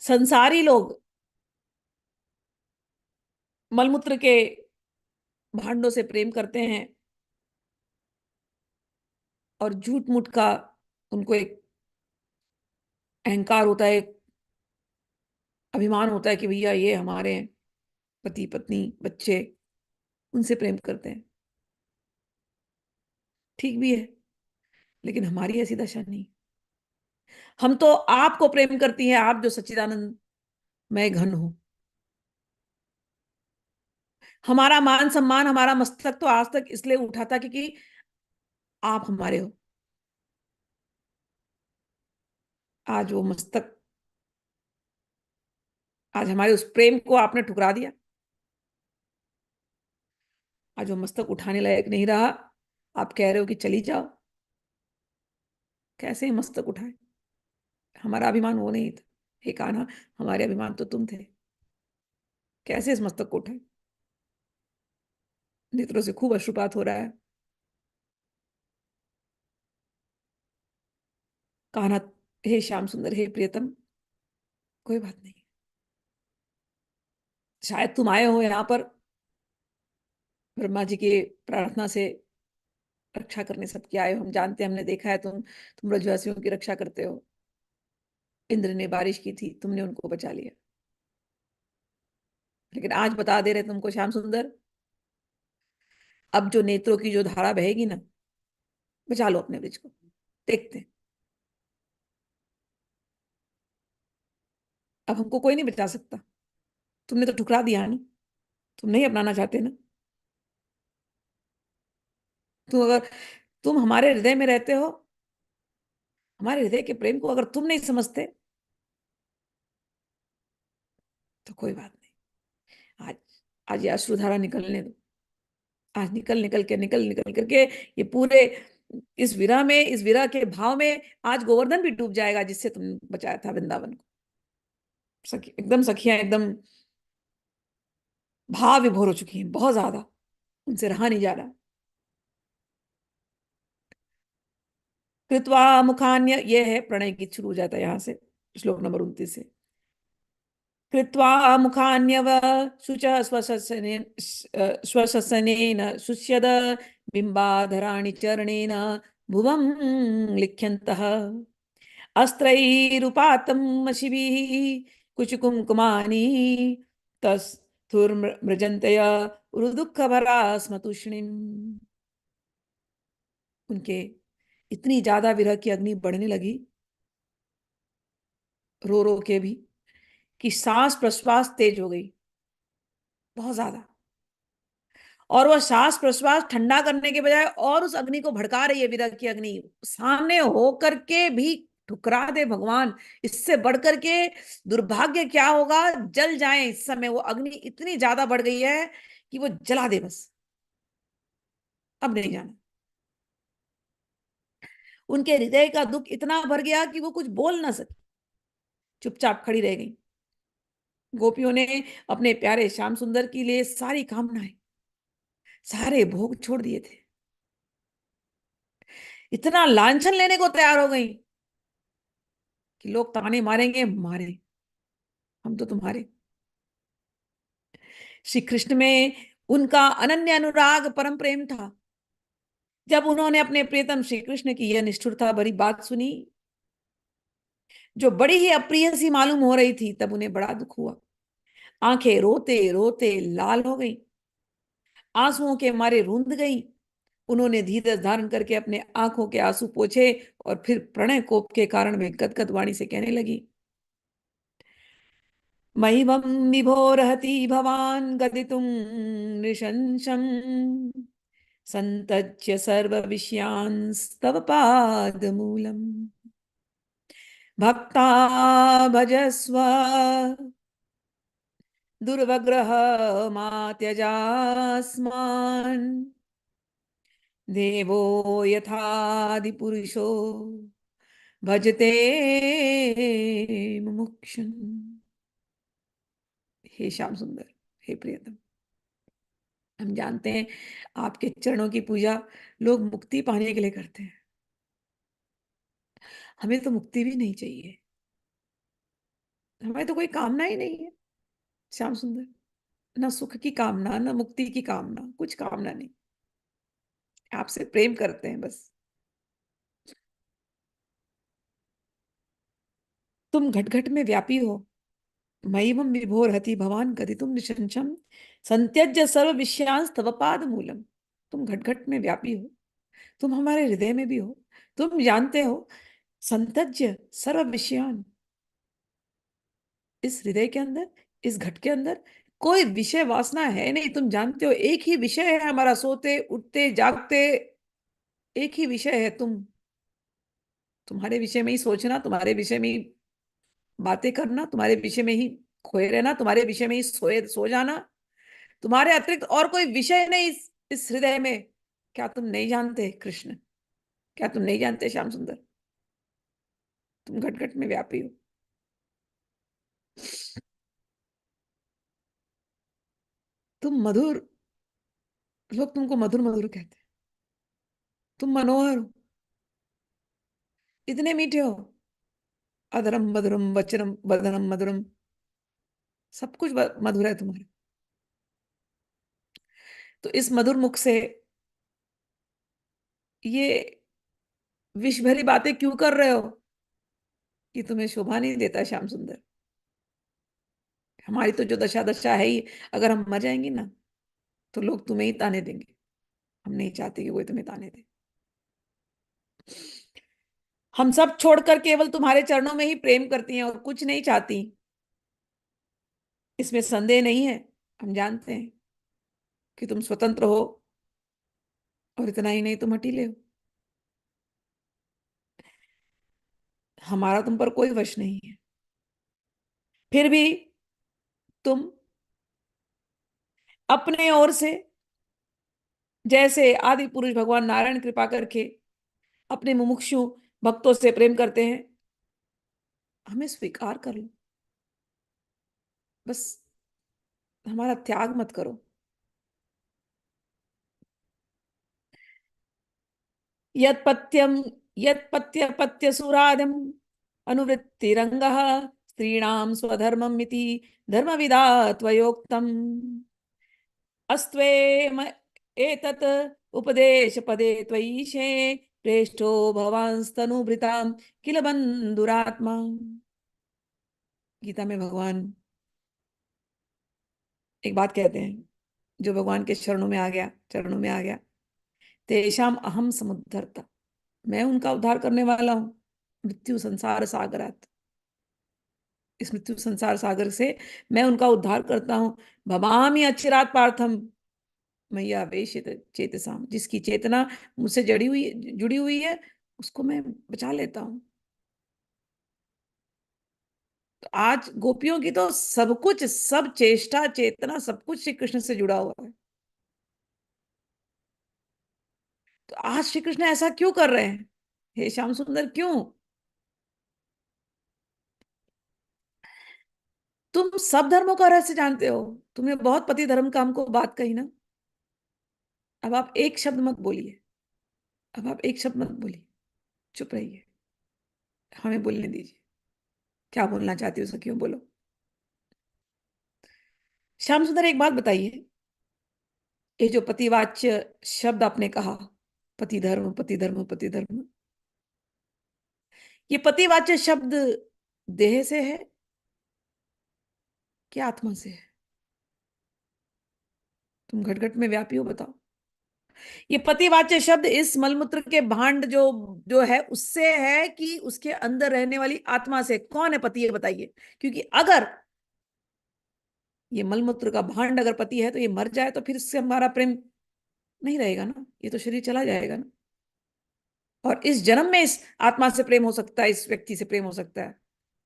संसारी लोग मलमूत्र के भांडों से प्रेम करते हैं और झूठ मूठ का उनको एक अहंकार होता है, एक अभिमान होता है कि भैया ये हमारे हैं, पति पत्नी बच्चे, उनसे प्रेम करते हैं। ठीक भी है, लेकिन हमारी ऐसी दशा नहीं। हम तो आपको प्रेम करती हैं, आप जो सच्चिदानंद मैं घन हूं। हमारा मान सम्मान, हमारा मस्तक तो आज तक इसलिए उठा था क्योंकि आप हमारे हो। आज वो मस्तक, आज हमारे उस प्रेम को आपने ठुकरा दिया। आज वो मस्तक उठाने लायक नहीं रहा। आप कह रहे हो कि चली जाओ। कैसे मस्तक उठाए? हमारा अभिमान वो नहीं था। हे कान्हा, हमारे अभिमान तो तुम थे। कैसे इस मस्तक को उठाए? नेत्रों से खूब अश्रुपात हो रहा है। कान्हा, हे श्याम सुंदर, हे प्रियतम, कोई बात नहीं। शायद तुम आए हो यहाँ पर ब्रह्मा जी की प्रार्थना से रक्षा करने सबकी आए हो। हम जानते हैं, हमने देखा है, तुम ब्रजवासियों की रक्षा करते हो। इंद्र ने बारिश की थी, तुमने उनको बचा लिया। लेकिन आज बता दे रहे तुमको श्याम सुंदर, अब जो नेत्रों की जो धारा बहेगी ना, बचा लो अपने ब्रिज को। देखते हैं। अब हमको कोई नहीं बचा सकता। तुमने तो ठुकरा दिया ना। तुम नहीं अपनाना चाहते ना। अगर तुम हमारे हृदय में रहते हो, हमारे हृदय के प्रेम को अगर तुम नहीं समझते, तो कोई बात नहीं। आज आज ये अश्रुधारा निकलने दो। आज निकल निकल करके ये पूरे इस विरह के भाव में आज गोवर्धन भी डूब जाएगा, जिससे तुम बचाया था वृंदावन को। एकदम सखियां एकदम भाव विभोर हो चुकी हैं, बहुत ज्यादा। उनसे रहा नहीं जा रहा। कृत्वा मुखान्य, ये है प्रणय गीत, शुरू हो जाता है यहाँ से, श्लोक नंबर 29 से। कृत्वा मुखान्यव शुच स्वशसनेन स्वशसनेन शुष्यद बिम्बाधराणि चरणेन भुवं लिख्यन्तः अस्त्रैरुपातं शिभिः कुचकुङ्कुमानि तस्थुर्मृजन्तय उरुदुःखभरा स्मतूष्णीम्। उनके इतनी ज्यादा विरह की अग्नि बढ़ने लगी, रो रो के भी, कि सांस प्रश्वास तेज हो गई, बहुत ज्यादा। और वह सांस प्रश्वास ठंडा करने के बजाय और उस अग्नि को भड़का रही है, विरह की अग्नि। सामने हो करके भी ठुकरा दे भगवान, इससे बढ़कर के दुर्भाग्य क्या होगा? जल जाए इस समय। वो अग्नि इतनी ज्यादा बढ़ गई है कि वो जला दे बस। अब नहीं जाना। उनके हृदय का दुख इतना भर गया कि वो कुछ बोल ना सकी, चुपचाप खड़ी रह गई। गोपियों ने अपने प्यारे श्याम सुंदर के लिए सारी कामनाएं, सारे भोग छोड़ दिए थे। इतना लांछन लेने को तैयार हो गई कि लोग ताने मारेंगे, मारे, हम तो तुम्हारे। श्री कृष्ण में उनका अनन्य अनुराग, परम प्रेम था। जब उन्होंने अपने प्रियतम श्री कृष्ण की यह निष्ठुरता भरी बात सुनी, जो बड़ी ही अप्रिय सी मालूम हो रही थी, तब उन्हें बड़ा दुख हुआ। आंखें रोते रोते लाल हो गई, आंसुओं के मारे रूंध गई। उन्होंने धीरज धारण करके अपने आंखों के आंसू पोंछे और फिर प्रणय कोप के कारण में गदगद वाणी से कहने लगी, मयिवं विभोरहति भवान् गदितुं नृशंसम् संतज्य सर्वविषयांस्तव पादमूलम् भक्ता भजस्व दुर्वग्रह मा त्यजास्मान् देवो यथादिपुरुषो भजते मुमुक्षुम्। हे श्याम सुंदर, हे प्रियतम, हम जानते हैं आपके चरणों की पूजा लोग मुक्ति पाने के लिए करते हैं। हमें तो मुक्ति भी नहीं चाहिए। हमें तो कोई कामना ही नहीं है श्याम सुंदर, ना सुख की कामना, ना मुक्ति की कामना, कुछ कामना नहीं। आपसे प्रेम करते हैं बस। तुम घट घट में व्यापी हो, मयिमं विभोरहति भवान कथितुम निशंसम, संत्यज्य सर्व विषयांस तव पाद मूलम। तुम घट घट में व्यापी हो, तुम हमारे हृदय में भी हो। तुम जानते हो, संतज्य सर्व विषयान, इस हृदय के अंदर, इस घट के अंदर कोई विषय वासना है नहीं। तुम जानते हो, एक ही विषय है हमारा, सोते उठते जागते एक ही विषय है, तुम्हारे विषय में ही सोचना, तुम्हारे विषय में ही बातें करना, तुम्हारे विषय में ही खोए रहना, तुम्हारे विषय में ही सोए सो जाना। तुम्हारे अतिरिक्त और कोई विषय नहीं इस हृदय में। क्या तुम नहीं जानते कृष्ण? क्या तुम नहीं जानते श्याम सुंदर? तुम घट घट में व्यापी हो। तुम मधुर, लोग तुमको मधुर मधुर कहते हैं। तुम मनोहर हो, इतने मीठे हो। अधरम मधुरम वचनम वदनम मधुरम, सब कुछ मधुर है तुम्हारे। तो इस मधुर मुख से ये विष भरी बातें क्यों कर रहे हो? ये तुम्हें शोभा नहीं देता श्याम सुंदर। हमारी तो जो दशा दशा है ही, अगर हम मर जाएंगे ना, तो लोग तुम्हें ही ताने देंगे। हम नहीं चाहते कि कोई तुम्हें ताने दे। हम सब छोड़कर केवल तुम्हारे चरणों में ही प्रेम करती हैं और कुछ नहीं चाहती, इसमें संदेह नहीं है। हम जानते हैं कि तुम स्वतंत्र हो, और इतना ही नहीं, तुम हठीले हो। हमारा तुम पर कोई वश नहीं है, फिर भी तुम अपने ओर से, जैसे आदि पुरुष भगवान नारायण कृपा करके अपने मुमुक्षु भक्तों से प्रेम करते हैं, हमें स्वीकार कर लो। बस हमारा त्याग मत करो। यत्पत्यम यत्पत्य पत्य सुरादम अनुवृत्तिरंगः स्त्रीणाम स्वधर्मम इति धर्मविदा त्वयोक्तम अस्त्वेम एतत् उपदेश पदे त्वयीशे प्रेष्ठो भवांस्तनुभृताम किल बंधुरात्मा। गीता में भगवान एक बात कहते हैं, जो भगवान के चरणों में आ गया, तेषाम अहम समुद्धरता, मैं उनका उद्धार करने वाला हूं। मृत्यु संसार सागरात, इस मृत्यु संसार सागर से मैं उनका उद्धार करता हूं। भवामी अचिरात पार्थम मैया वेशित चेतसाम, जिसकी चेतना मुझसे जुड़ी हुई है, उसको मैं बचा लेता हूँ। तो आज गोपियों की तो सब कुछ, सब चेष्टा चेतना सब कुछ श्री कृष्ण से जुड़ा हुआ है। तो आज श्री कृष्ण ऐसा क्यों कर रहे हैं? हे श्याम सुंदर, क्यों? तुम सब धर्मों का रहस्य जानते हो। तुमने बहुत पति धर्म का हमको बात कही ना, अब आप एक शब्द मत बोलिए। अब आप एक शब्द मत बोलिए, चुप रहिए, हमें बोलने दीजिए। क्या बोलना चाहती हो सखियों, बोलो। श्याम सुंदर, एक बात बताइए, ये जो पतिवाच्य शब्द आपने कहा, पति धर्म पति धर्म पति धर्म, ये पतिवाच्य शब्द देह से है कि आत्मा से है? तुम घट घट में व्यापी हो, बताओ। ये पतिवाच्य शब्द इस मलमूत्र के भांड जो जो है उससे है कि उसके अंदर रहने वाली आत्मा से? कौन है पति, ये बताइए। क्योंकि अगर ये मलमूत्र का भांड अगर पति है, तो ये मर जाए तो फिर इससे हमारा प्रेम नहीं रहेगा ना, ये तो शरीर चला जाएगा ना। और इस जन्म में इस आत्मा से प्रेम हो सकता है, इस व्यक्ति से प्रेम हो सकता है।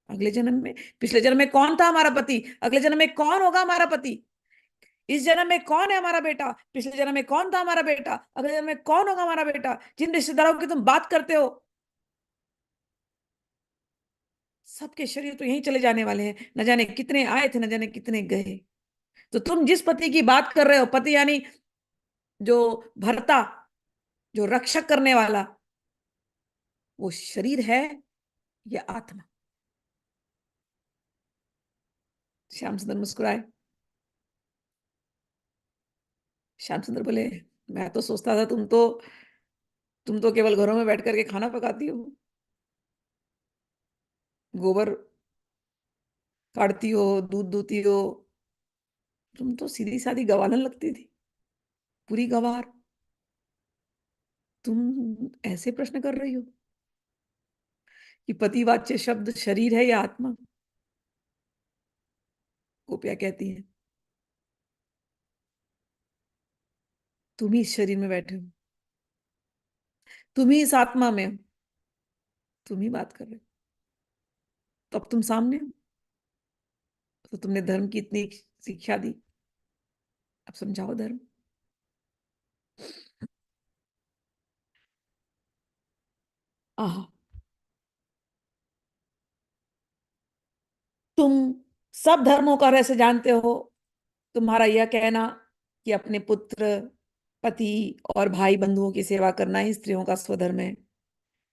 अगले जन्म में, पिछले जन्म में कौन था हमारा पति, अगले जन्म में कौन होगा हमारा पति? इस जन्म में कौन है हमारा बेटा, पिछले जन्म में कौन था हमारा बेटा, अगले जन्म में कौन होगा हमारा बेटा? जिन रिश्तेदारों की तुम बात करते हो, सबके शरीर तो यहीं चले जाने वाले हैं। न जाने कितने आए थे, न जाने कितने गए। तो तुम जिस पति की बात कर रहे हो, पति यानी जो भरता, जो रक्षक करने वाला, वो शरीर है या आत्मा? श्याम सुंदर मुस्कुराए। श्याम सुंदर बोले, मैं तो सोचता था तुम तो केवल घरों में बैठ करके खाना पकाती हो, गोबर काटती हो, दूध दूती हो। तुम तो सीधी सादी गवालन लगती थी, पूरी गवार। तुम ऐसे प्रश्न कर रही हो कि पतिवाच्य शब्द शरीर है या आत्मा? गोपियां कहती हैं, तुम ही इस शरीर में बैठे हो, तुम ही इस आत्मा में हो, तुम ही बात कर रहे हो। तो अब तुम सामने हो, तो तुमने धर्म की इतनी शिक्षा दी, अब समझाओ धर्म। आह, तुम सब धर्मों का रहस्य जानते हो। तुम्हारा यह कहना कि अपने पुत्र, पति और भाई बंधुओं की सेवा करना ही स्त्रियों का स्वधर्म है,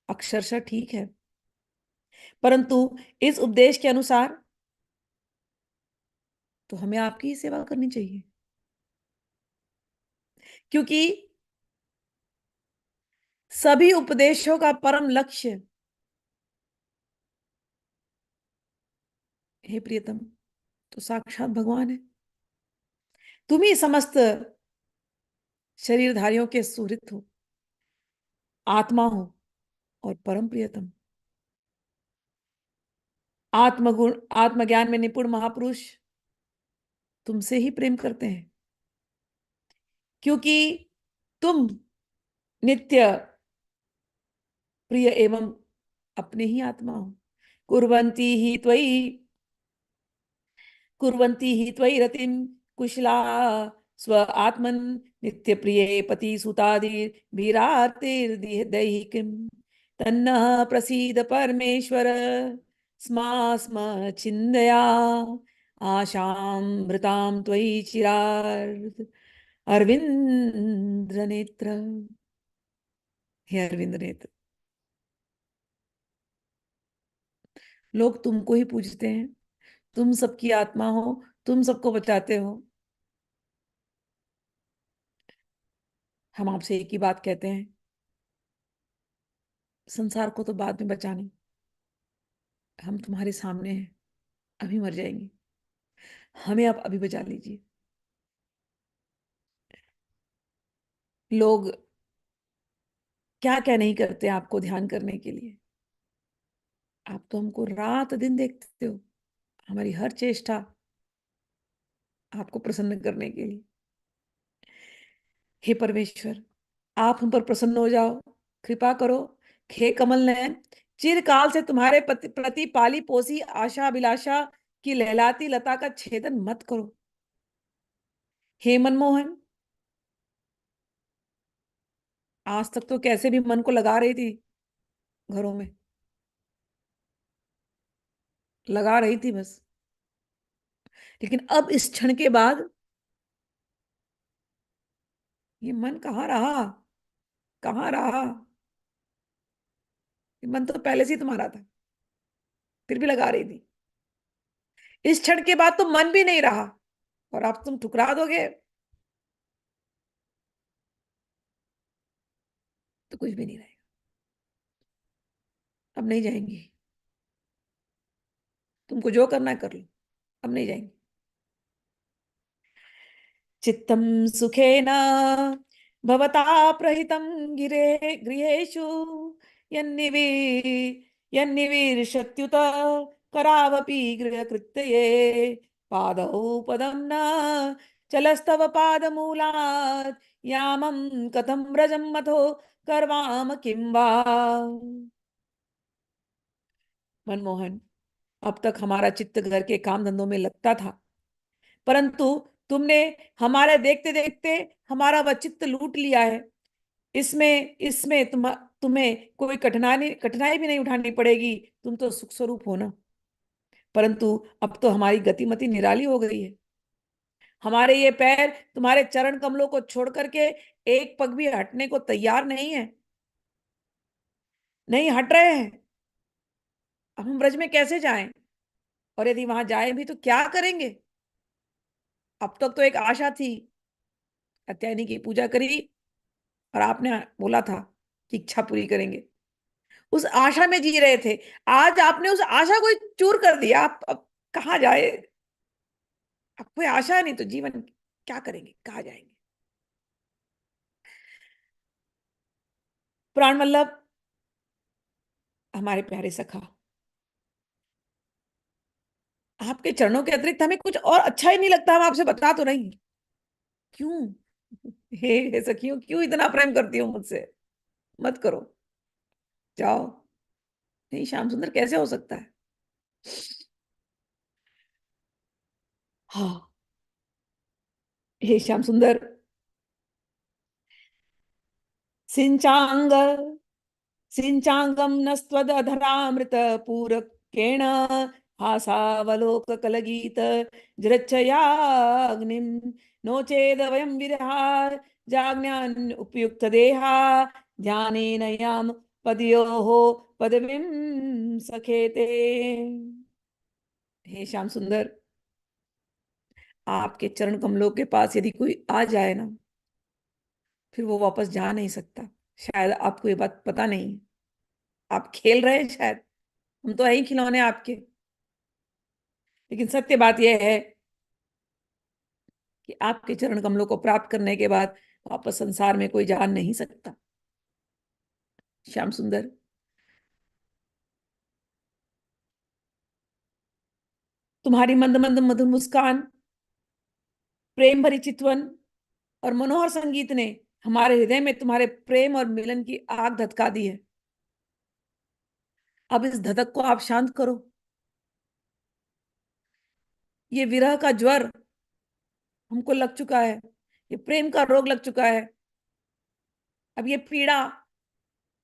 अक्षरशः ठीक है। परंतु इस उपदेश के अनुसार तो हमें आपकी ही सेवा करनी चाहिए, क्योंकि सभी उपदेशों का परम लक्ष्य, हे प्रियतम, तो साक्षात भगवान है। तुम ही समस्त शरीरधारियों के सुहृत हो, आत्मा हो और परम प्रियतम। आत्मगुण, आत्मज्ञान में निपुण महापुरुष तुमसे ही प्रेम करते हैं, क्योंकि तुम नित्य प्रिय एवं अपने ही आत्मा हो। कुर्वन्ति ही त्वयि कुर्वन्ति ही त्वयि रतिम कुशला स्व आत्मन नित्य प्रिय पति सुतादि दैहिकीं तन्नः प्रसीद परमेश्वर स्मा स्म छिन्दया आशां मृतां त्वयि चिरार्थ अरविंद नेत्र। हे अरविंद नेत्र, लोग तुमको ही पूजते हैं, तुम सबकी आत्मा हो, तुम सबको बचाते हो। हम आपसे एक ही बात कहते हैं, संसार को तो बाद में बचाना, हम तुम्हारे सामने हैं, अभी मर जाएंगे, हमें आप अभी बचा लीजिए। लोग क्या क्या नहीं करते आपको ध्यान करने के लिए। आप तो हमको रात दिन देखते हो, हमारी हर चेष्टा आपको प्रसन्न करने के लिए। हे परमेश्वर, आप हम पर प्रसन्न हो जाओ, कृपा करो। हे कमल नयन, चिरकाल से तुम्हारे प्रति पाली पोसी आशा अभिलाषा की लहलाती लता का छेदन मत करो। हे मनमोहन, आज तक तो कैसे भी मन को लगा रही थी घरों में, लगा रही थी बस, लेकिन अब इस क्षण के बाद ये मन कहाँ रहा, कहाँ रहा। ये मन तो पहले से ही तुम्हारा था, फिर भी लगा रही थी। इस क्षण के बाद तो मन भी नहीं रहा, और आप तुम ठुकरा दोगे तो कुछ भी नहीं रहेगा। अब नहीं जाएंगी, तुमको जो करना है कर लो, अब नहीं जाएंगे। चित्तम सुखेन भवता प्रहितं गिरे गृहेषु यन्निवि यन्निवीर्षत्युत करावपि गृहकृत्यये पादौ पदं न चलस्तव पादमूलात् यामं कथं व्रजं मथो करवाम किं वा। मनमोहन, अब तक हमारा चित्त घर के काम धंधों में लगता था, परंतु तुमने हमारे देखते देखते हमारा वह चित्त लूट लिया है। इसमें इसमें तुम्हें कोई कठिनाई कठिनाई भी नहीं उठानी पड़ेगी, तुम तो सुख स्वरूप हो ना। परंतु अब तो हमारी गतिमति निराली हो गई है, हमारे ये पैर तुम्हारे चरण कमलों को छोड़ करके एक पग भी हटने को तैयार नहीं है, नहीं हट रहे हैं। अब हम ब्रज में कैसे जाएं? और यदि वहां जाए भी तो क्या करेंगे? अब तक तो एक आशा थी, कात्यायनी की पूजा करी और आपने बोला था कि इच्छा पूरी करेंगे, उस आशा में जी रहे थे। आज आपने उस आशा को ही चूर कर दिया। आप अब कहाँ जाए? अब कोई आशा नहीं तो जीवन क्या करेंगे, कहाँ जाएंगे? प्राण वल्लभ, हमारे प्यारे सखा, आपके चरणों के अतिरिक्त हमें कुछ और अच्छा ही नहीं लगता। हम आपसे बता तो नहीं क्यों? हे सखियों, क्यों इतना प्रेम करती हो मुझसे? मत करो, जाओ। नहीं, श्याम सुंदर कैसे हो सकता है? हाँ, हे श्याम सुंदर, सिंचांग सिंचांगम नस्त्वदधरामृत पूरकेण हासावलोक कलगीत जृच्छयाग्निम नो चेद वयम विरहा जाग्ञान उपयुक्त देहा ध्यानेन याम पदयोः पदवीं सखेते। हे श्याम सुंदर, आपके चरण कमलों के पास यदि कोई आ जाए ना, फिर वो वापस जा नहीं सकता। शायद आपको ये बात पता नहीं है। आप खेल रहे हैं शायद, हम तो है ही खिलौने आपके। लेकिन सत्य बात यह है कि आपके चरण कमलों को प्राप्त करने के बाद वापस संसार में कोई जा नहीं सकता। श्याम सुंदर, तुम्हारी मंद मंद मधुर मुस्कान, प्रेम भरी चितवन और मनोहर संगीत ने हमारे हृदय में तुम्हारे प्रेम और मिलन की आग धधका दी है। अब इस धधक को आप शांत करो। ये विरह का ज्वर हमको लग चुका है, ये प्रेम का रोग लग चुका है। अब ये पीड़ा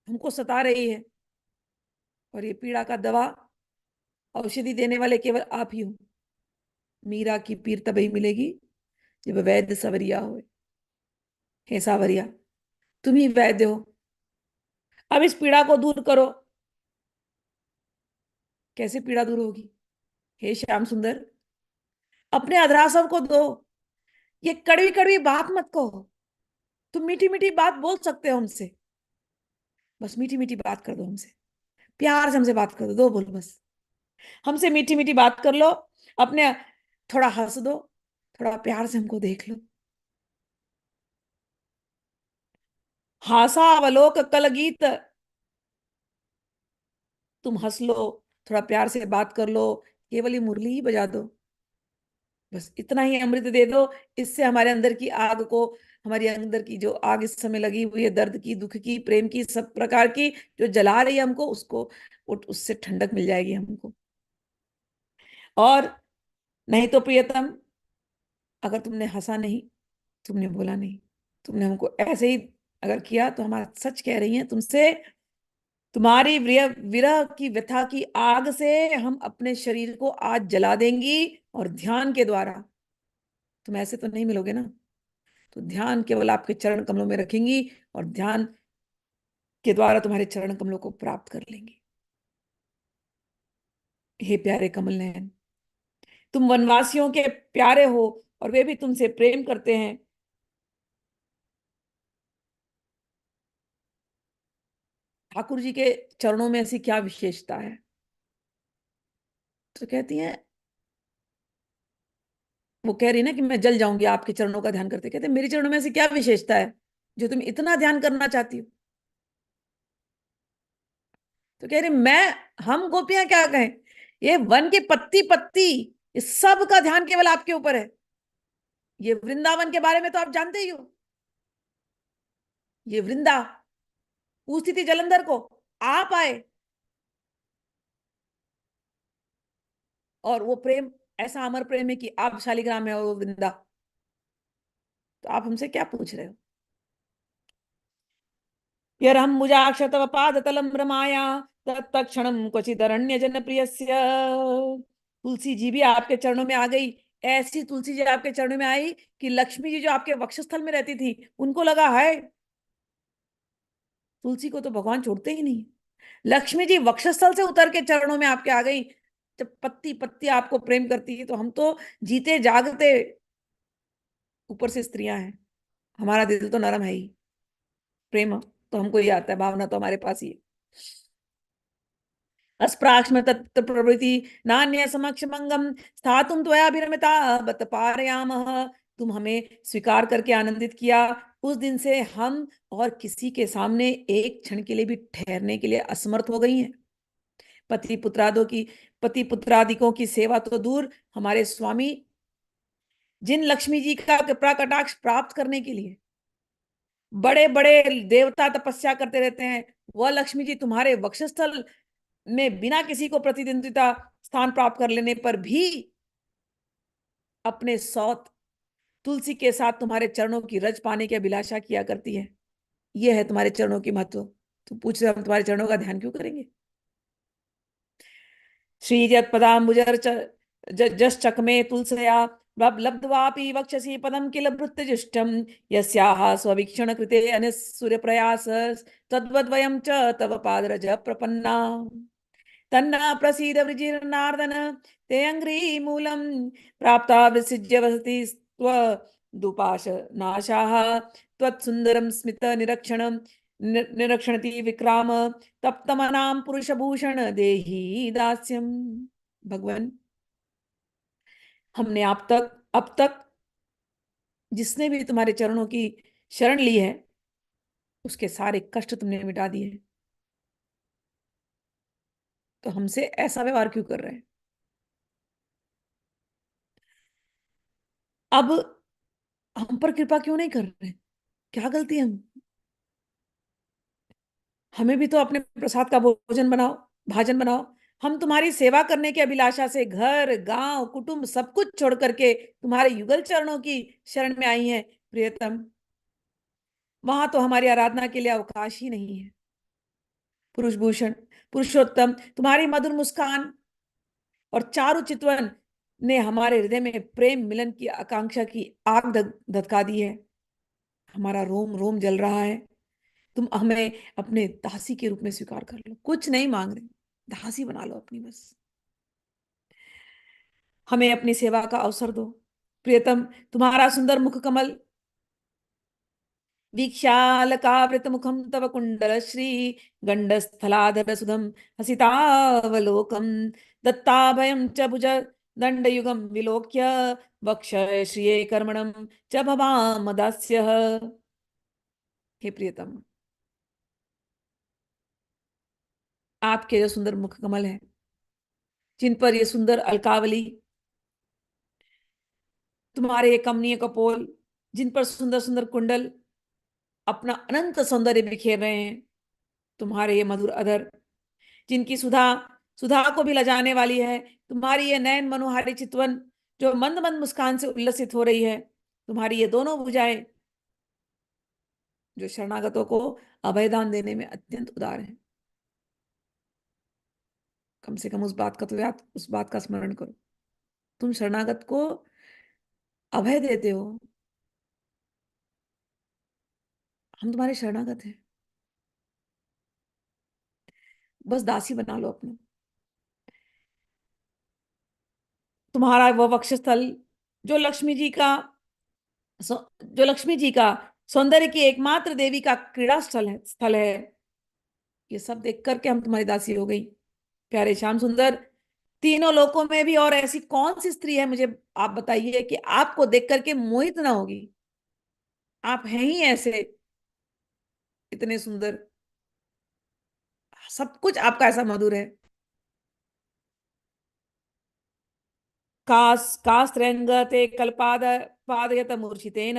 हमको सता रही है, और ये पीड़ा का दवा, औषधि देने वाले केवल आप ही हो। मीरा की पीर तभी मिलेगी जब वैद्य सवरिया हो। हे सावरिया, तुम ही वैद्य हो। अब इस पीड़ा को दूर करो। कैसे पीड़ा दूर होगी? हे श्याम सुंदर, अपने अधरासव को दो। ये कड़वी कड़वी बात मत कहो। तुम मीठी मीठी बात बोल सकते हो हमसे। बस मीठी मीठी बात कर दो हमसे, प्यार से हमसे बात कर दो। दो बोल बस, हमसे मीठी मीठी बात कर लो। अपने थोड़ा हंस दो, थोड़ा प्यार से हमको देख लो। हासा अवलोक कल गीत, तुम हंस लो, थोड़ा प्यार से बात कर लो, केवल ये मुरली ही बजा दो। बस इतना ही अमृत दे दो। इससे हमारे अंदर की आग को, हमारी अंदर की जो आग इस समय लगी हुई है, दर्द की, दुख की, प्रेम की, सब प्रकार की जो जला रही है हमको, उसको उससे ठंडक मिल जाएगी हमको। और नहीं तो प्रियतम, अगर तुमने हंसा नहीं, तुमने बोला नहीं, तुमने हमको ऐसे ही अगर किया, तो हमारा सच कह रही हैं तुमसे, तुम्हारी विरह विरह की व्यथा की आग से हम अपने शरीर को आज जला देंगी। और ध्यान के द्वारा, तुम ऐसे तो नहीं मिलोगे ना, तो ध्यान केवल आपके चरण कमलों में रखेंगी, और ध्यान के द्वारा तुम्हारे चरण कमलों को प्राप्त कर लेंगी। हे प्यारे कमल नयन, तुम वनवासियों के प्यारे हो, और वे भी तुमसे प्रेम करते हैं। ठाकुर जी के चरणों में ऐसी क्या विशेषता है? तो कहती हैं, वो कह रही ना कि मैं जल जाऊंगी आपके चरणों का ध्यान करते। कहते मेरे चरणों में ऐसी क्या विशेषता है जो तुम इतना ध्यान करना चाहती हो? तो कह रही मैं, हम गोपियां क्या कहें, ये वन के पत्ती पत्ती, इस सब का ध्यान केवल आपके ऊपर है। ये वृंदावन के बारे में तो आप जानते ही हो। ये वृंदा पूछती थी जलंधर को, आप आए, और वो प्रेम ऐसा अमर प्रेम है कि आप शालिग्राम है और वो वृंदा। तो आप हमसे क्या पूछ रहे हो? यरहं मुजाक्षतव पादतलं रमाया तत्क्षणं क्वचिदरण्य जन प्रियस्य। तुलसी जी भी आपके चरणों में आ गई। ऐसी तुलसी जी आपके चरणों में आई कि लक्ष्मी जी जो आपके वक्षस्थल में रहती थी, उनको लगा है, तुलसी को तो भगवान छोड़ते ही नहीं। लक्ष्मी जी वक्षस्थल से उतर के चरणों में आपके आ गई। जब पत्ती पत्ती आपको प्रेम करती है, तो हम तो जीते जागते ऊपर से स्त्रियां हैं, हमारा दिल तो नरम है ही, प्रेम तो हमको ही आता है, भावना तो हमारे पास ही है। अस्प्राक्ष्म तत्र प्रवृत्ति नान्य समक्ष मंगम स्थातुम त्वया विरमिता बत पारयामः। तुम हमें स्वीकार करके आनंदित किया, उस दिन से हम और किसी के सामने एक क्षण के लिए भी ठहरने के लिए असमर्थ हो गई हैं। पति पुत्रादों की पति पुत्रादिकों की सेवा तो दूर, हमारे स्वामी जिन लक्ष्मी जी का कृपा कटाक्ष प्राप्त करने के लिए बड़े बड़े देवता तपस्या करते रहते हैं, वह लक्ष्मी जी तुम्हारे वक्षस्थल में बिना किसी को प्रतिद्वंदिता स्थान प्राप्त कर लेने पर भी अपने सौत तुलसी के साथ तुम्हारे चरणों की रज पाने की अभिलाषा किया करती है। यह है तुम्हारे चरणों की महत्व। तुम पूछ रहे हो हम तुम्हारे चरणों का ध्यान क्यों करेंगे? श्रीयत्पदाम्बुजर जश्चक्मे तुलसया लब्ध्वापि वक्षसि पदं किल भृत्यजुष्टं यस्याः स्ववीक्षण कृते अनसूर्यप्रयास तद्वद्वयं च तव पादरज प्रपन्ना तन्ना प्रसीद वृजिर्नार्दन ते अङ्घ्रिमूलं प्राप्ता विसृज्य वसति दुपाश नाशाः त्वत्सुन्दरं स्मित निरक्षणं निरक्षणति विक्राम तप्तमनां पुरुषभूषण देहि दास्यम। भगवान, हमने आप तक अब तक जिसने भी तुम्हारे चरणों की शरण ली है, उसके सारे कष्ट तुमने मिटा दिए, तो हमसे ऐसा व्यवहार क्यों कर रहे हैं? अब हम पर कृपा क्यों नहीं कर रहे? क्या गलती है हम? हमें भी तो अपने प्रसाद का भोजन बनाओ, भाजन बनाओ। हम तुम्हारी सेवा करने की अभिलाषा से घर गांव कुटुंब सब कुछ छोड़ करके तुम्हारे युगल चरणों की शरण में आई हैं प्रियतम। वहां तो हमारी आराधना के लिए अवकाश ही नहीं है। पुरुष भूषण पुरुषोत्तम, तुम्हारी मधुर मुस्कान और चारु चितवन ने हमारे हृदय में प्रेम मिलन की आकांक्षा की आग धधका दी है। हमारा रोम रोम जल रहा है। तुम हमें अपने दासी के रूप में स्वीकार कर लो, कुछ नहीं मांग रहे, दासी बना लो अपनी बस। हमें अपनी सेवा का अवसर दो प्रियतम। तुम्हारा सुंदर मुख कमल वीक्षालकावृत मुखम तव कुंडल श्री गंडस्थलाधर सुधम हसितावलोकम दत्ताभयं च भुज दंडयुगम विलोक्य वक्ष श्रिये कर्मणम च भवाम दास्यः। हे प्रियतम, आपके जो सुंदर मुख कमल है, जिन पर ये सुंदर अलकावली, तुम्हारे ये कमनीय कपोल, जिन पर सुंदर सुंदर कुंडल अपना अनंत सौंदर्य बिखेर रहे हैं, तुम्हारे ये मधुर अधर जिनकी सुधा सुधा को भी लजाने वाली है, तुम्हारी ये नयन मनोहारी चितवन जो मंद मंद मुस्कान से उल्लसित हो रही है, तुम्हारी ये दोनों भुजाएं जो शरणागतों को अभयदान देने में अत्यंत उदार है। कम से कम उस बात का तो याद, उस बात का स्मरण करो। तुम शरणागत को अभय देते हो, हम तुम्हारे शरणागत हैं, बस दासी बना लो अपना। तुम्हारा वह वक्षस्थल जो लक्ष्मी जी का जो लक्ष्मी जी का सौंदर्य की एकमात्र देवी का क्रीड़ा स्थल है, ये सब देख करके हम तुम्हारी दासी हो गई। प्यारे श्याम सुंदर, तीनों लोकों में भी और ऐसी कौन सी स्त्री है, मुझे आप बताइए, कि आपको देख करके मोहित ना होगी। आप हैं ही ऐसे, इतने सुंदर, सब कुछ आपका ऐसा मधुर है। कास्त्रंगते कल्पाद पादयत मूर्छितेन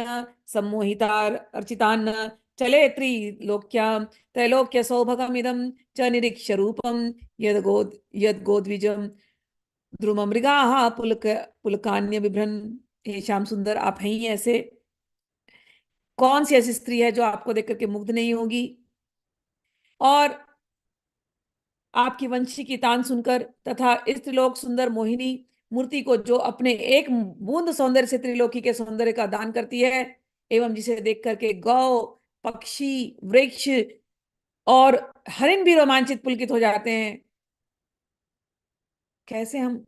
सम्मोहिता अर्चितान्न चले त्रिलोक्या त्रैलोक्य सौभगमिदं च निरीक्ष्य रूपम यद्गोद्विजम ध्रुव मृगाः पुलकान्य बिभ्रन। हे श्याम सुंदर, आप हैं ही ऐसे, कौन सी ऐसी स्त्री है जो आपको देख करके मुग्ध नहीं होगी? और आपकी वंशी की तान सुनकर तथा इस त्रिलोक सुंदर मोहिनी मूर्ति को जो अपने एक बूंद सौंदर्य से त्रिलोकी के सौंदर्य का दान करती है, एवं जिसे देख करके गौ पक्षी वृक्ष और हरिण भी रोमांचित पुलकित हो जाते हैं, कैसे हम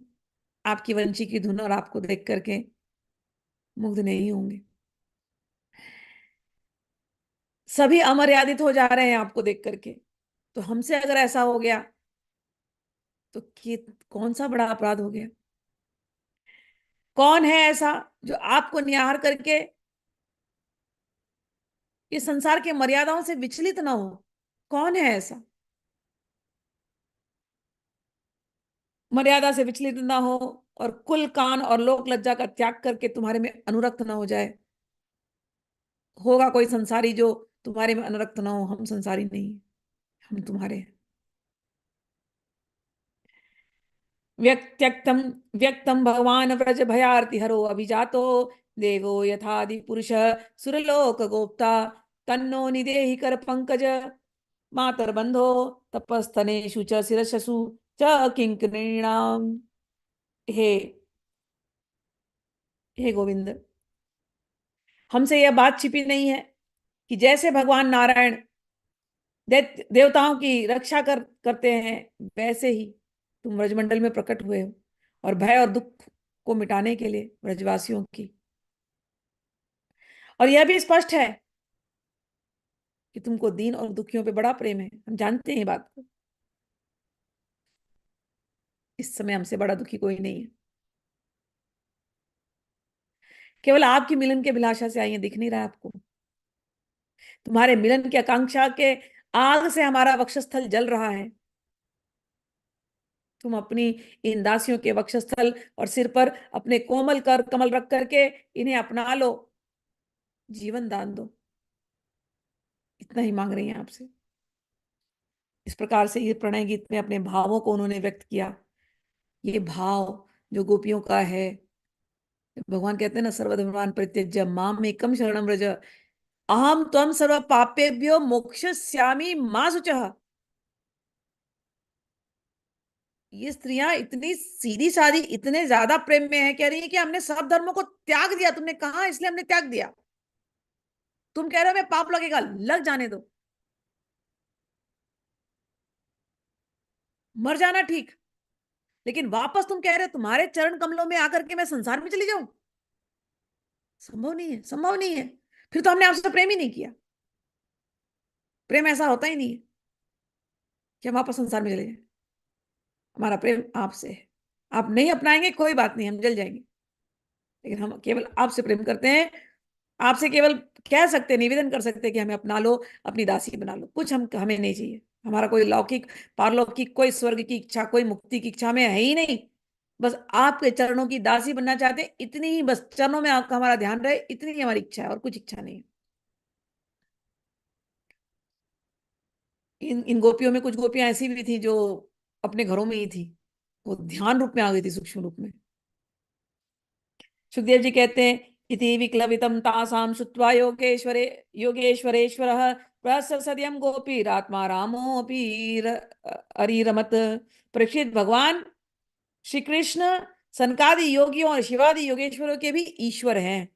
आपकी वंशी की धुन और आपको देख करके मुग्ध नहीं होंगे। सभी अमर्यादित हो जा रहे हैं आपको देख करके, तो हमसे अगर ऐसा हो गया तो कौन सा बड़ा अपराध हो गया। कौन है ऐसा जो आपको निहार करके इस संसार के मर्यादाओं से विचलित ना हो। कौन है ऐसा, मर्यादा से विचलित ना हो और कुल कान और लोक लज्जा का त्याग करके तुम्हारे में अनुरक्त ना हो जाए। होगा कोई संसारी जो तुम्हारे में अनुरक्त ना हो। हम संसारी नहीं, हम तुम्हारे हैं। व्यक्त्यक्तम व्यक्तम भगवान व्रज भयार्ति हरो अभिजातो देवो यथादि पुरुष सुरलोक गोप्ता तन्नो निदेहि कर पंकज मातर्बंधो तपस्तनेषु च शिरससु च किंकरीणाम। हे हे गोविंद, हमसे यह बात छिपी नहीं है कि जैसे भगवान नारायण देवताओं की रक्षा करते हैं, वैसे ही तुम ब्रजमंडल में प्रकट हुए हो और भय और दुख को मिटाने के लिए ब्रजवासियों की। और यह भी स्पष्ट है कि तुमको दीन और दुखियों पे बड़ा प्रेम है। हम जानते हैं ये बात को। इस समय हमसे बड़ा दुखी कोई नहीं है। केवल आपकी मिलन के अभिलाषा से आई है, दिख नहीं रहा है आपको। तुम्हारे मिलन की आकांक्षा के आग से हमारा वक्षस्थल जल रहा है। तुम अपनी इन दासियों के वक्षस्थल और सिर पर अपने कोमल कर कमल रख करके इन्हें अपना लो, जीवन दान दो। इतना ही मांग रही हैं आपसे। इस प्रकार से ये प्रणय गीत में अपने भावों को उन्होंने व्यक्त किया। ये भाव जो गोपियों का है, भगवान कहते हैं ना, सर्वधर्मान् परित्यज्य माम एकम शरणम व्रज अहम त्वम सर्व पापेभ्यो मोक्षयिष्यामि मा शुचः। ये स्त्रियां इतनी सीधी सादी, इतने ज्यादा प्रेम में है, कह रही है कि हमने सब धर्मों को त्याग दिया। तुमने कहा इसलिए हमने त्याग दिया। तुम कह रहे हो मैं पाप लगेगा, लग जाने दो। मर जाना ठीक, लेकिन वापस तुम कह रहे हो तुम्हारे चरण कमलों में आकर के मैं संसार में चली जाऊं। संभव नहीं है, संभव नहीं है। फिर तो हमने आपसे प्रेम ही नहीं किया। प्रेम ऐसा होता ही नहीं है कि हम वापस संसार में चले जाएं। हमारा प्रेम आपसे है। आप नहीं अपनाएंगे कोई बात नहीं, हम जल जाएंगे, लेकिन हम केवल आपसे प्रेम करते हैं। आपसे केवल कह सकते, निवेदन कर सकते कि हमें अपना लो, अपनी दासी बना लो। कुछ हम हमें नहीं चाहिए। हमारा कोई लौकिक पारलौकिक कोई स्वर्ग की इच्छा, कोई मुक्ति की इच्छा हमें है ही नहीं। बस आपके चरणों की दासी बनना चाहते हैं, इतनी ही। बस चरणों में आपका हमारा ध्यान रहे, इतनी ही हमारी इच्छा है, और कुछ इच्छा नहीं है। इन गोपियों में कुछ गोपियां ऐसी भी थी जो अपने घरों में ही थी। वो ध्यान रूप में आ गई थी, सूक्ष्म रूप में। सुखदेव जी कहते हैं, इति विक्लवितम तासाम श्रुत्वा योगेश्वरे योगेश्वरेश्वरः प्रससद्यं गोपीरात्मा रामोऽपि अरिरमत। परीक्षित, भगवान श्री कृष्ण सनकादि योगियों और शिवादि योगेश्वरों के भी ईश्वर हैं।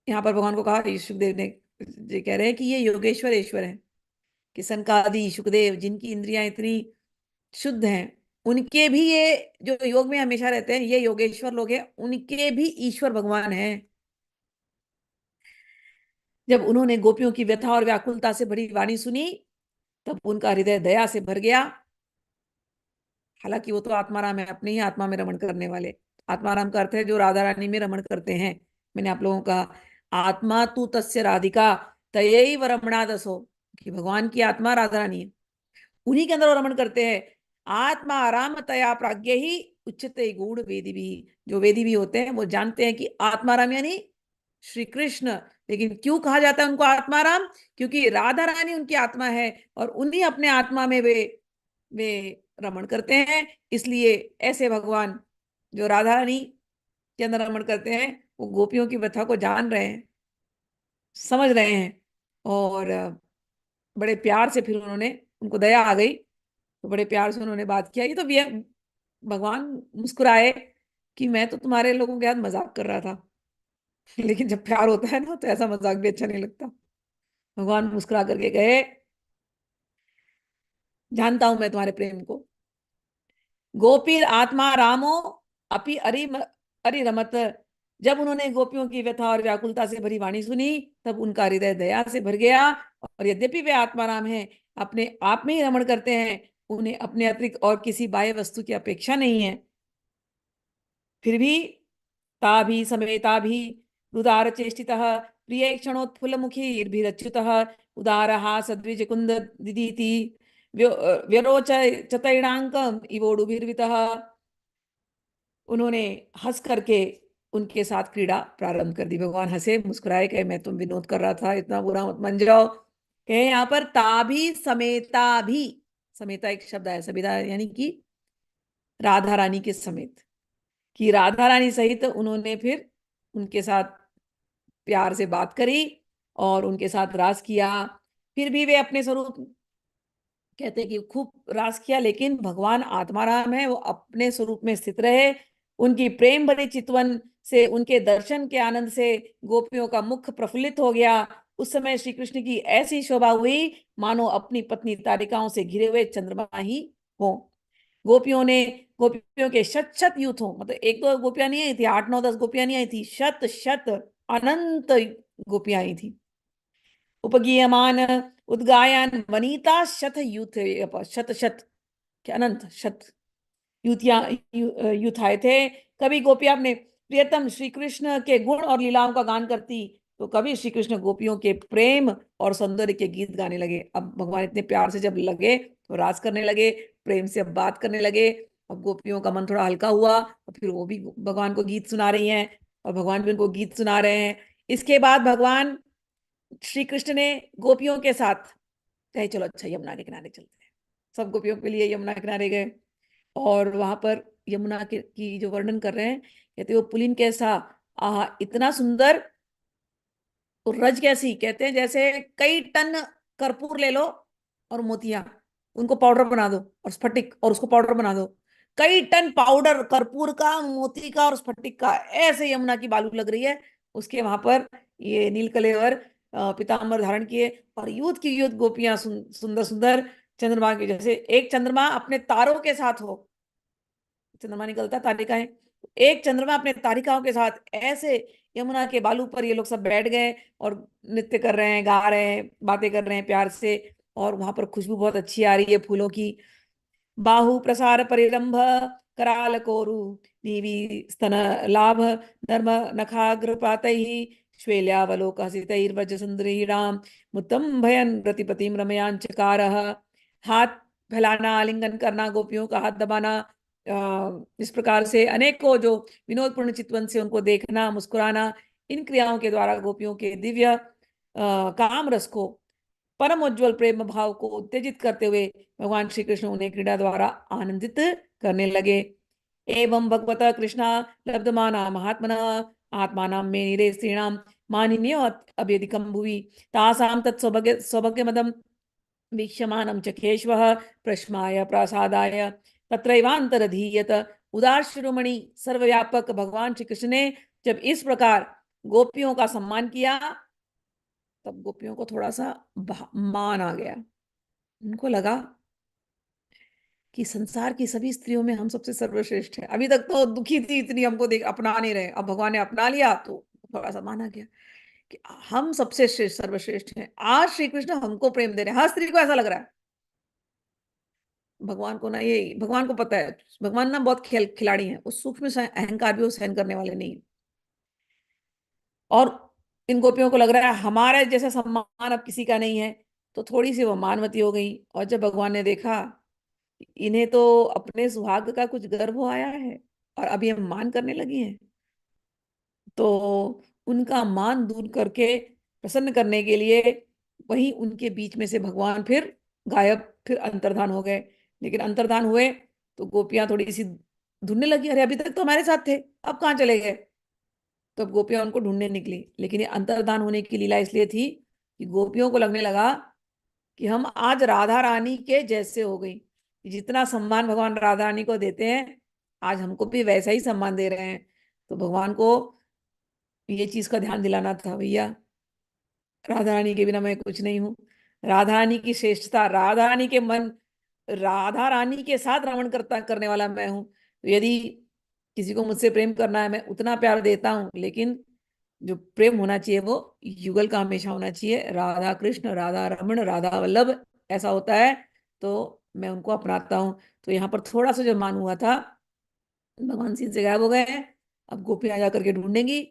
यहाँ पर भगवान को कहा, सुखदेव ने जी कह रहे हैं कि ये योगेश्वर ईश्वर है। कि सनकादि सुखदेव जिनकी इंद्रियां इतनी शुद्ध हैं, उनके भी ये जो योग में हमेशा रहते हैं, ये योगेश्वर लोग हैं, उनके भी ईश्वर भगवान हैं। जब उन्होंने गोपियों की व्यथा और व्याकुलता से भरी वाणी सुनी, तब उनका हृदय दया से भर गया। हालांकि वो तो आत्माराम है, अपनी ही आत्मा में रमण करने वाले। आत्माराम का अर्थ है जो राधा रानी में रमण करते हैं। मैंने आप लोगों का आत्मा तू तस्य राधिका तयैव रमणादसो, कि भगवान की आत्मा राधा रानी है, उन्हीं के अंदर वो रमण करते हैं। आत्मा आराम तया प्राज्ञ ही उच्चते गूढ़ वेदी भी। जो वेदी भी होते हैं वो जानते हैं कि आत्माराम यानी श्री कृष्ण। लेकिन क्यों कहा जाता है उनको आत्माराम? क्योंकि राधा रानी उनकी आत्मा है और उन्हीं अपने आत्मा में वे रमण करते हैं। इसलिए ऐसे भगवान जो राधा रानी के अंदर रमण करते हैं, वो गोपियों की व्यथा को जान रहे हैं, समझ रहे हैं। और बड़े प्यार से फिर उन्होंने, उनको दया आ गई तो बड़े प्यार से उन्होंने बात किया। ये तो भगवान मुस्कुराए कि मैं तो तुम्हारे लोगों के साथ मजाक कर रहा था। लेकिन जब प्यार होता है ना, तो ऐसा मजाक भी अच्छा नहीं लगता। भगवान मुस्कुरा करके गए, जानता हूं मैं तुम्हारे प्रेम को। गोपीर आत्मा रामो अपि अरि रमत। जब उन्होंने गोपियों की व्यथा और व्याकुलता से भरी वाणी सुनी, तब उनका हृदय दया से भर गया। और यद्यपि वे आत्माराम हैं, अपने आप में ही रमण करते हैं, उन्हें अपने अतिरिक्त और किसी बाह्य वस्तु की अपेक्षा नहीं है, फिर भी ताभि समेता भी रुदार चेष्टितः प्रिय क्षणोत्फुल्लमुखीर्भिरच्युतः उदारहा सद्विज कुंद दिदीति व्यरोच चतैणांकम इवोडुभिर्वितः। उन्होंने हंस करके उनके साथ क्रीड़ा प्रारंभ कर दी। भगवान हंसे मुस्कुराए, कहे मैं तुम विनोद कर रहा था, इतना बुरा मत मान जाओ। कहे यहाँ पर ताभी समेता भी, समेता एक शब्द है, समेता यानी कि राधा रानी के समेत, कि राधा रानी सहित उन्होंने फिर उनके साथ प्यार से बात करी और उनके साथ रास किया। फिर भी वे अपने स्वरूप, कहते हैं कि खूब रास किया, लेकिन भगवान आत्माराम है, वो अपने स्वरूप में स्थित रहे। उनकी प्रेम भरे चितवन से, उनके दर्शन के आनंद से गोपियों का मुख प्रफुल्लित हो गया। उस समय श्री कृष्ण की ऐसी शोभा हुई मानो अपनी पत्नी तारिकाओं से घिरे हुए चंद्रमा ही हो। गोपियों ने, गोपियों के शत शत यूथ हो, मतलब एक दो गोपियां नहीं आई थी, 8 9 10 गोपियां नहीं आई थी, शत शत अनंत गोपियां आई थी। उपगीयमान उद्गायन वनिता शत यूथ, शत शत के अनंत शत युतियां यूथ आए थे। कभी गोपियां अपने प्रियतम श्री कृष्ण के गुण और लीलाओं का गान करती, तो कभी श्री कृष्ण गोपियों के प्रेम और सौंदर्य के गीत गाने लगे। अब भगवान इतने प्यार से जब लगे तो रास करने लगे, प्रेम से अब बात करने लगे। अब गोपियों का मन थोड़ा हल्का हुआ और फिर वो भी भगवान को गीत सुना रही हैं और भगवान भी उनको गीत सुना रहे हैं। इसके बाद भगवान श्री कृष्ण ने गोपियों के साथ कहे चलो अच्छा यमुना के किनारे चलते हैं। सब गोपियों के लिए यमुना के किनारे गए और वहां पर यमुना के की जो वर्णन कर रहे हैं, कहते वो पुलिन कैसा, आह इतना सुंदर, तो रज कैसी, कहते हैं जैसे कई टन कर्पूर ले लो और मोतियां, उनको पाउडर बना दो, और स्फटिक और उसको पाउडर बना दो। कई टन पाउडर कर्पूर का, मोती का और स्फटिक का, ऐसे यमुना की बालू लग रही है। उसके वहां पर ये नीलकलेवर पीताम्बर धारण किए और युद्ध की युद्ध गोपियां सुंदर सुंदर चंद्रमा के जैसे, एक चंद्रमा अपने तारों के साथ हो, चंद्रमा निकलता तारिकाएं, एक चंद्रमा अपने तारिकाओं के साथ ऐसे यमुना के बालू पर ये लोग सब बैठ गए और नृत्य कर रहे हैं, गा रहे हैं, बातें कर रहे हैं प्यार से। और वहां पर खुशबू बहुत अच्छी आ रही है फूलों की। बाहु प्रसार परिरंभ कराल कोरु नीवी स्तन लाभ नर्म नखाग्रपातैः श्वेल्यावलोक हसितैर्व्रज सुंदरीणाम मुत्तम भयन रतिपतिम रमयांचकारः। हाथ फैलाना, आलिंगन करना, गोपियों का हाथ दबाना, इस प्रकार से अनेकों जो विनोदपूर्ण चितवन से उनको देखना, मुस्कुराना, इन क्रियाओं के द्वारा गोपियों के दिव्य काम रस को, परम उज्ज्वल प्रेम भाव को उत्तेजित करते हुए भगवान श्री कृष्ण उन्हें क्रीड़ा द्वारा आनंदित करने लगे। एवं भगवता कृष्णा लब्धमाना महात्मना आत्मानां मे निरे स्त्रीणाम मानिन्यो अभ्यधिकं भुवि तासां तत्सौभाग्य सौभाग्यमदं वीक्षमाणं चखेश्वः प्रश्माय प्रसादाय तत्रैवान्तरधीयत। उदार शिरोमणि सर्वव्यापक भगवान श्री कृष्ण ने जब इस प्रकार गोपियों का सम्मान किया, तब गोपियों को थोड़ा सा मान आ गया। उनको लगा कि संसार की सभी स्त्रियों में हम सबसे सर्वश्रेष्ठ हैं। अभी तक तो दुखी थी इतनी, हमको देख अपना नहीं रहे, अब भगवान ने अपना लिया तो थोड़ा सा माना गया कि हम सबसे श्रेष्ठ सर्वश्रेष्ठ हैं। आज श्री कृष्ण हमको प्रेम दे रहे हैं, हर स्त्री को ऐसा लग रहा है। भगवान को ना, ये भगवान को पता है, भगवान ना बहुत खिलाड़ी हैं, उस सूक्ष्म अहंकार भी वो सहन करने वाले नहीं है। और इन गोपियों को लग रहा है हमारे जैसा सम्मान अब किसी का नहीं है, तो थोड़ी सी वो मानवती हो गई। और जब भगवान ने देखा इन्हें तो अपने सुहाग का कुछ गर्व आया है और अब ये मान करने लगी हैं, तो उनका मान दूर करके प्रसन्न करने के लिए वहीं उनके बीच में से भगवान फिर गायब, फिर अंतर्धान हो गए। लेकिन अंतर्धान हुए तो गोपियां थोड़ी सी ढूंढने लगी, अरे अभी तक तो हमारे साथ थे, अब कहाँ चले गए। तो अब गोपियां उनको ढूंढने निकली। लेकिन ये अंतर्धान होने की लीला इसलिए थी कि गोपियों को लगने लगा कि हम आज राधा रानी के जैसे हो गई, जितना सम्मान भगवान राधा रानी को देते हैं आज हमको भी वैसा ही सम्मान दे रहे हैं। तो भगवान को ये चीज का ध्यान दिलाना था, भैया राधा रानी के बिना मैं कुछ नहीं हूँ। राधा रानी की श्रेष्ठता, राधा रानी के मन राधा रानी के साथ रमण करने वाला मैं हूं, तो यदि किसी को मुझसे प्रेम करना है, मैं उतना प्यार देता हूँ, लेकिन जो प्रेम होना चाहिए वो युगल का हमेशा होना चाहिए, राधा कृष्ण, राधा रमण, राधा वल्लभ, ऐसा होता है। तो मैं उनको अपनाता हूँ। तो यहाँ पर थोड़ा सा जो मान हुआ था, भगवान सीन से गायब हो गए हैं, अब गोपियां जा करके ढूंढेंगी